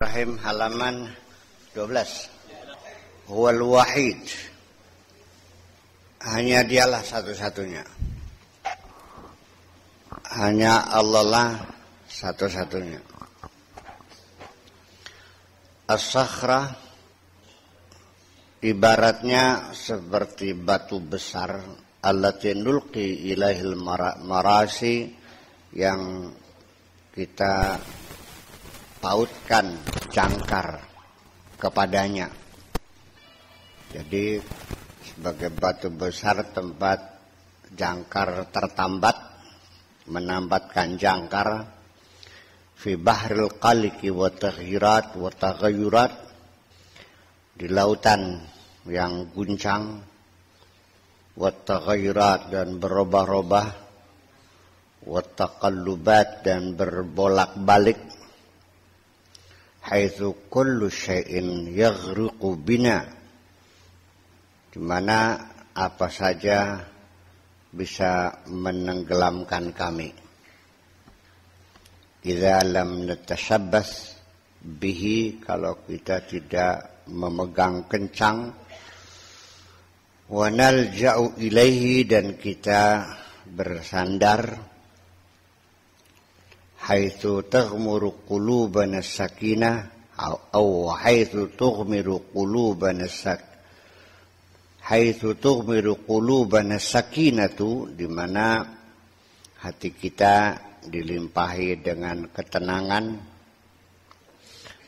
Rahim halaman 12. Huwal wahid. Hanya dialah satu-satunya. Hanya Allah lah satu-satunya. As-sakhra ibaratnya seperti batu besar allati nulqi ilaihil marasi yang kita pautkan jangkar kepadanya. Jadi sebagai batu besar tempat jangkar tertambat, menambatkan jangkar fi bahril qaliki wa taghyirat wa taghayyurat, di lautan yang guncang, wa taghayyurat dan berubah-ubah, wa taqallubat dan berbolak-balik, haitsu kullu syai'in yaghriqu bina, di mana apa saja bisa menenggelamkan kami. Idza lam natashabbas bihi, kalau kita tidak memegang kencang, wa nalja'u ilaihi dan kita bersandar, haitsu taghmuru qulubana sakinah atau haitsu tughmiru qulubana haitsu tughmiru qulubana sakinatu, di mana hati kita dilimpahi dengan ketenangan,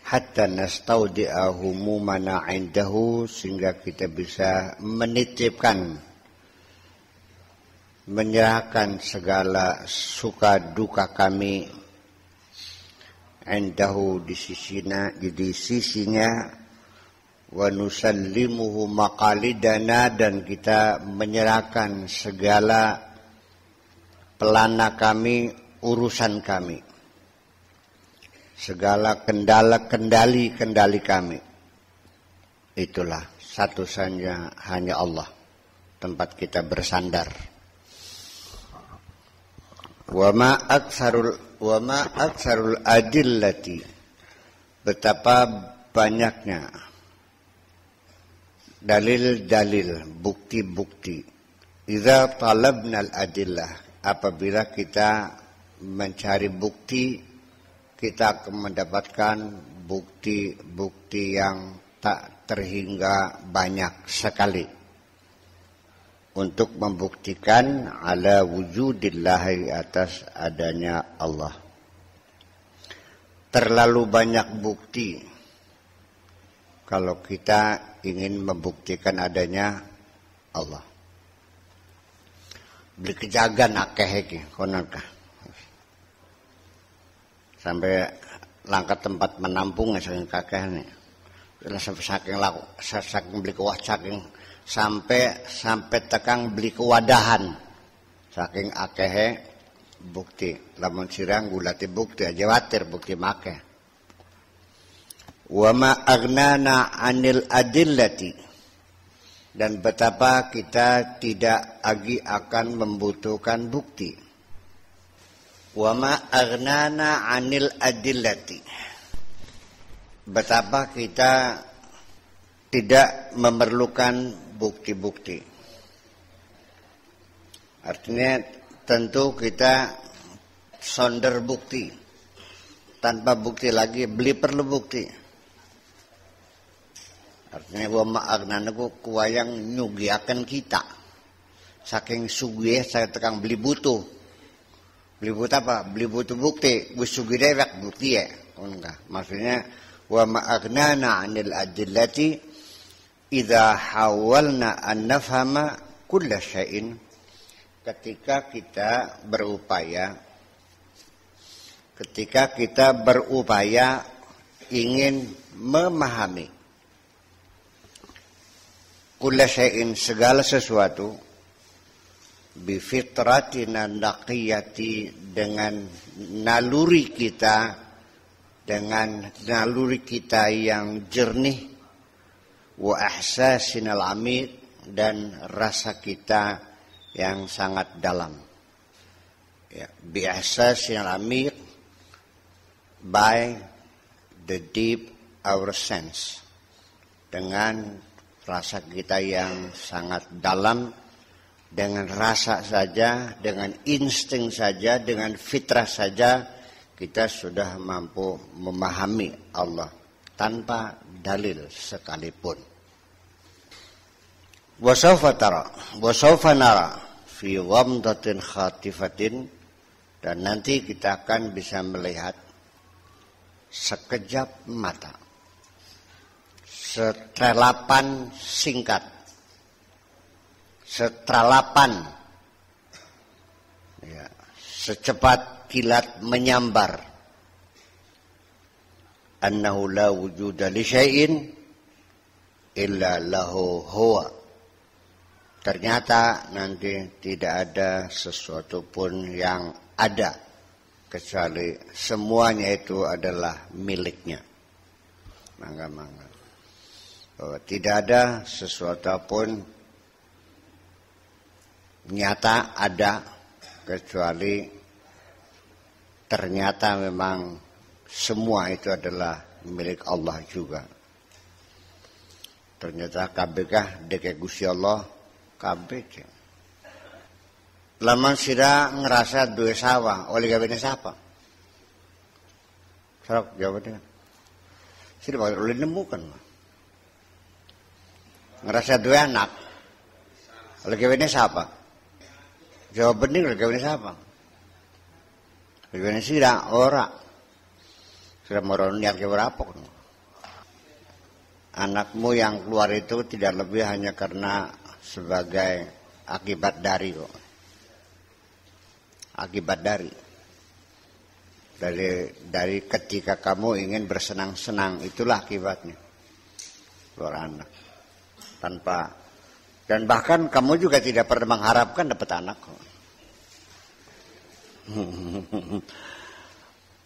hatta nastaudi'a humumana 'indahu, sehingga kita bisa menitipkan, menyerahkan segala suka duka kami indahu di sisinya, wa nusallimuhu maqalidana, dan kita menyerahkan segala pelana kami, urusan kami, segala kendali kami. Itulah satu-satunya hanya Allah tempat kita bersandar. Wa ma aktsarul adillati, betapa banyaknya dalil-dalil, bukti-bukti. Idza talabna al-adillah, apabila kita mencari bukti, kita akan mendapatkan bukti-bukti yang tak terhingga banyak sekali untuk membuktikan ala wujudillahi, atas adanya Allah. Terlalu banyak bukti kalau kita ingin membuktikan adanya Allah. Beli kejagan akeh iki kononkah. Sampai langkah tempat menampung saking kakehne. Saking beli kuah saking sampai tekang beli kewadahan saking akehe bukti. Lamun sirang gulati bukti aja watir bukti make. Wa ma aghnana 'anil adillati, dan betapa kita tidak lagi akan membutuhkan bukti. Wa ma aghnana 'anil adillati, betapa kita tidak memerlukan bukti-bukti. Artinya tentu kita sonder bukti. Tanpa bukti lagi beli perlu bukti. Artinya wa ma aghnana kuwayang nyugiaken kita. Saking sugih saya tekang beli butuh. Beli butuh apa? Beli butuh bukti. Wis sugih dewek bukti ya. Maksudnya wa ma aghnana 'anil adillati idza hawalna an nafhama kulla syai'in, ketika kita berupaya ingin memahami kulla syai'in, segala sesuatu, bi fitratina naqiyati, dengan naluri kita yang jernih, wa ahsasinal amid, dan rasa kita yang sangat dalam. Ya, bi ahsasinal amid, by the deep our sense, dengan rasa kita yang sangat dalam, dengan rasa saja, dengan insting saja, dengan fitrah saja kita sudah mampu memahami Allah tanpa dalil sekalipun. Wa sawfa nara fi ghamdatin khatifatin, dan nanti kita akan bisa melihat sekejap mata, setrelapan singkat, setralapan, ya, secepat kilat menyambar, annahu la wujuda li syai'in illa lahu huwa. Ternyata nanti tidak ada sesuatu pun yang ada kecuali semuanya itu adalah miliknya. Mangga-mangga. Bahwa tidak ada sesuatu pun nyata ada kecuali ternyata memang semua itu adalah milik Allah juga. Ternyata kabeh deke Gusti Allah kabeh. Laman sira ngerasa duwe sawah, oleh gawene siapa? Sarok jawabannya. Sira bakal oleh nemu kan. Ngerasa duwe anak, oleh gawene siapa? Jawabannya oleh gawene siapa? Oleh gawene sira ora. Sira moron niat ke berapa kan? Anakmu yang keluar itu tidak lebih hanya karena sebagai akibat dari kok. Akibat dari ketika kamu ingin bersenang-senang, itulah akibatnya keluar anak tanpa, dan bahkan kamu juga tidak pernah mengharapkan dapat anak kok.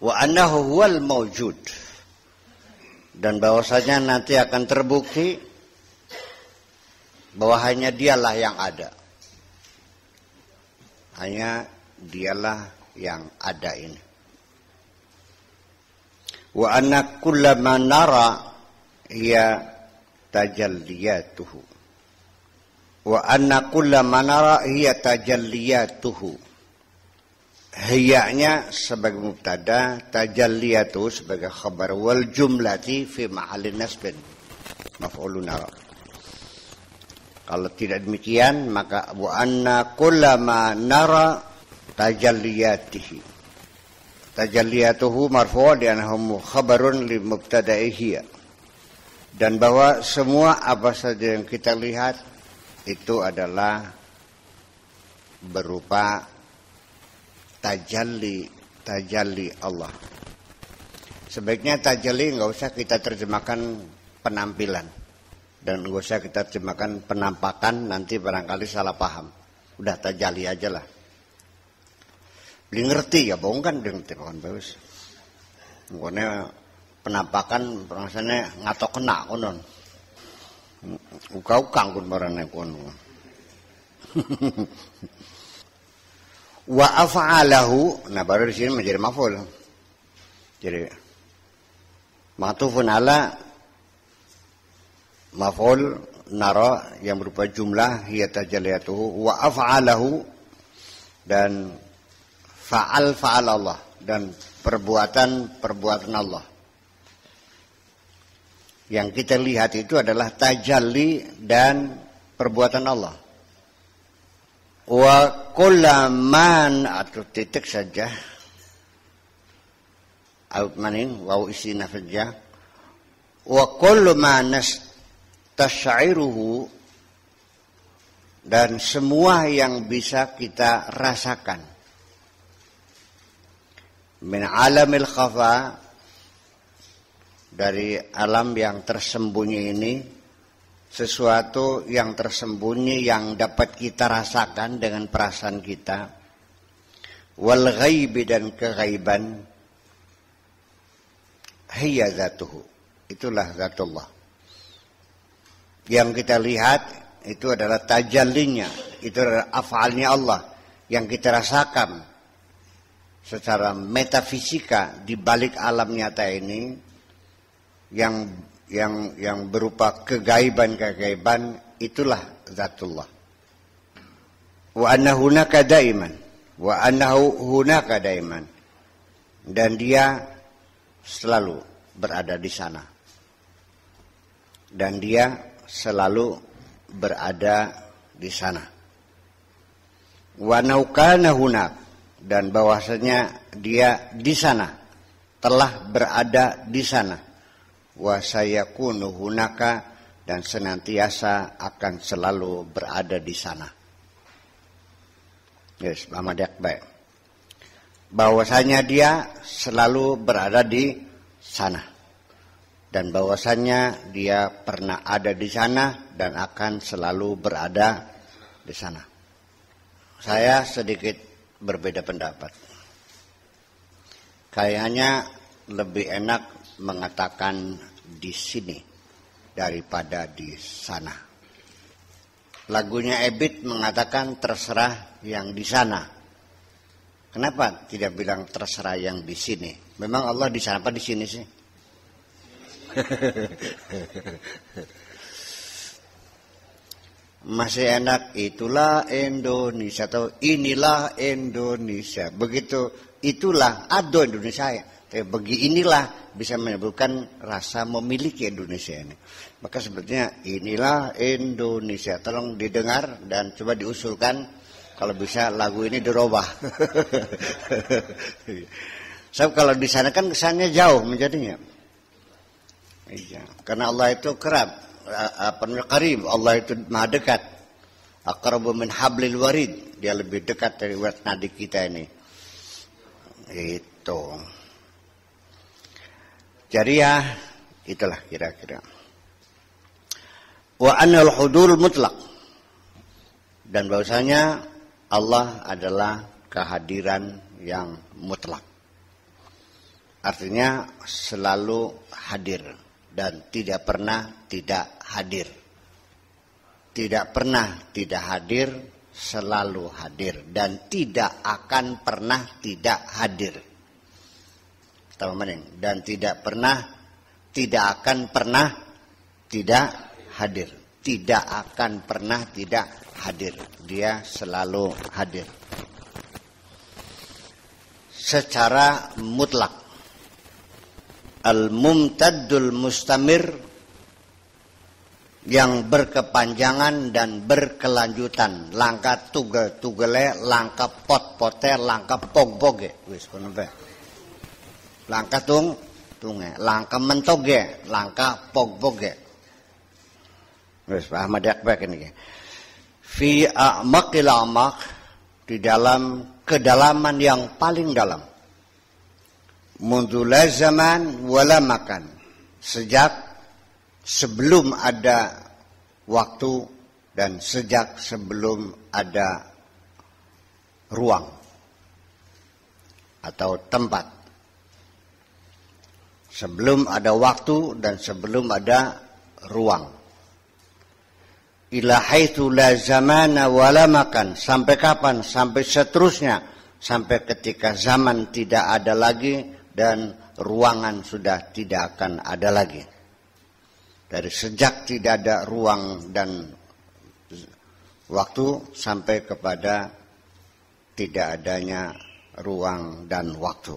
Wa annahu huwal mawjud, dan bahwasanya nanti akan terbukti bahwa hanya dialah yang ada, hanya dialah yang ada ini. Wa anna kullama nara hiya tajalliyatuhu. Wa anna kullama nara hiya tajalliyatuhu. Hiyanya sebagai mubtada, tajalliyatuhu sebagai khabar, wal jumlati fi mahallin nasbin maf'ulun nara. Kalau tidak demikian maka wa anna kullama nara tajalliyatihi. Tajalliyatuhu marfu' li'annahu khabarun li mubtada'ihi. Dan bahwa semua apa saja yang kita lihat itu adalah berupa tajalli Allah. Sebaiknya tajalli enggak usah kita terjemahkan penampilan, dan enggak usah kita terjemahkan penampakan, nanti barangkali salah paham. Udah tajalli aja lah. Beli ngerti ya, bohong kan beli ngerti pohon bagus. Pokoknya penampakan rasanya ngatok kena konon. Ukang pun barangnya konon. Wa af'alahu, nah baru di sini menjadi maf'ul. Jadi ma'tufun ala maf'ul nara yang berupa jumlah hiya tajalliyatuhu, wa af'alahu, dan fa'al Allah, dan perbuatan Allah. Yang kita lihat itu adalah tajalli dan perbuatan Allah. Wa kullaman, atau titik saja, out maning waw isina saja. Wa kullu ma nastash'iruhu, dan semua yang bisa kita rasakan min alamil khafa, dari alam yang tersembunyi ini, sesuatu yang tersembunyi yang dapat kita rasakan dengan perasaan kita, wal ghaibi, dan keghaiban, hiya zatuhu, itulah zatullah. Yang kita lihat itu adalah tajallinya, itu adalah af'alnya Allah yang kita rasakan secara metafisika di balik alam nyata ini. yang berupa kegaiban itulah zatullah. Wa annahu hunaka daiman, wa annahu hunaka daiman, dan dia selalu berada di sana, dan dia selalu berada di sana. Wa naukana hunak, dan bahwasanya dia di sana, telah berada di sana. Wa sayakunu hunaka, dan senantiasa akan selalu berada di sana. Yes, Ahmad baik. Bahwasanya dia selalu berada di sana, dan bahwasanya dia pernah ada di sana dan akan selalu berada di sana. Saya sedikit berbeda pendapat. Kayaknya lebih enak mengatakan di sini daripada di sana. Lagunya Ebit mengatakan terserah yang di sana. Kenapa tidak bilang terserah yang di sini? Memang Allah di sana apa di sini sih? Masih enak itulah Indonesia atau inilah Indonesia. Begitu itulah ado Indonesia ya. Tapi bagi inilah bisa menyebutkan rasa memiliki Indonesia ini. Maka sebetulnya inilah Indonesia. Tolong didengar dan coba diusulkan kalau bisa lagu ini dirubah. Sebab kalau di sana kan kesannya jauh menjadinya. Iya, karena Allah itu kerap, qarib, Allah itu maha dekat. Aqrabu min hablil warid, dia lebih dekat dari urat nadi kita ini. Itu. Jadi ya, itulah kira-kira. Wa anal hudur mutlak, dan bahwasanya Allah adalah kehadiran yang mutlak. Artinya selalu hadir dan tidak pernah tidak hadir. Tidak pernah tidak hadir, selalu hadir, dan tidak akan pernah tidak hadir. Dan tidak pernah, tidak akan pernah tidak hadir. Tidak akan pernah tidak hadir. Dia selalu hadir. Secara mutlak. Al-mumtaddul mustamir, yang berkepanjangan dan berkelanjutan. Langkah tugele, langkah pot-pote, langkah pog-poge. Wis kono bae. Langkah tunge, langkah mentoge, langkah pog-poge. Wis paham dak bae ini. Fi a'maqil a'maq, di dalam kedalaman yang paling dalam. Mundula zaman wala makan, sejak sebelum ada waktu dan sejak sebelum ada ruang atau tempat. Sebelum ada waktu dan sebelum ada ruang. Ila haitsu la zamana wala makan, sampai kapan? Sampai seterusnya, sampai ketika zaman tidak ada lagi dan ruangan sudah tidak akan ada lagi. Dari sejak tidak ada ruang dan waktu sampai kepada tidak adanya ruang dan waktu.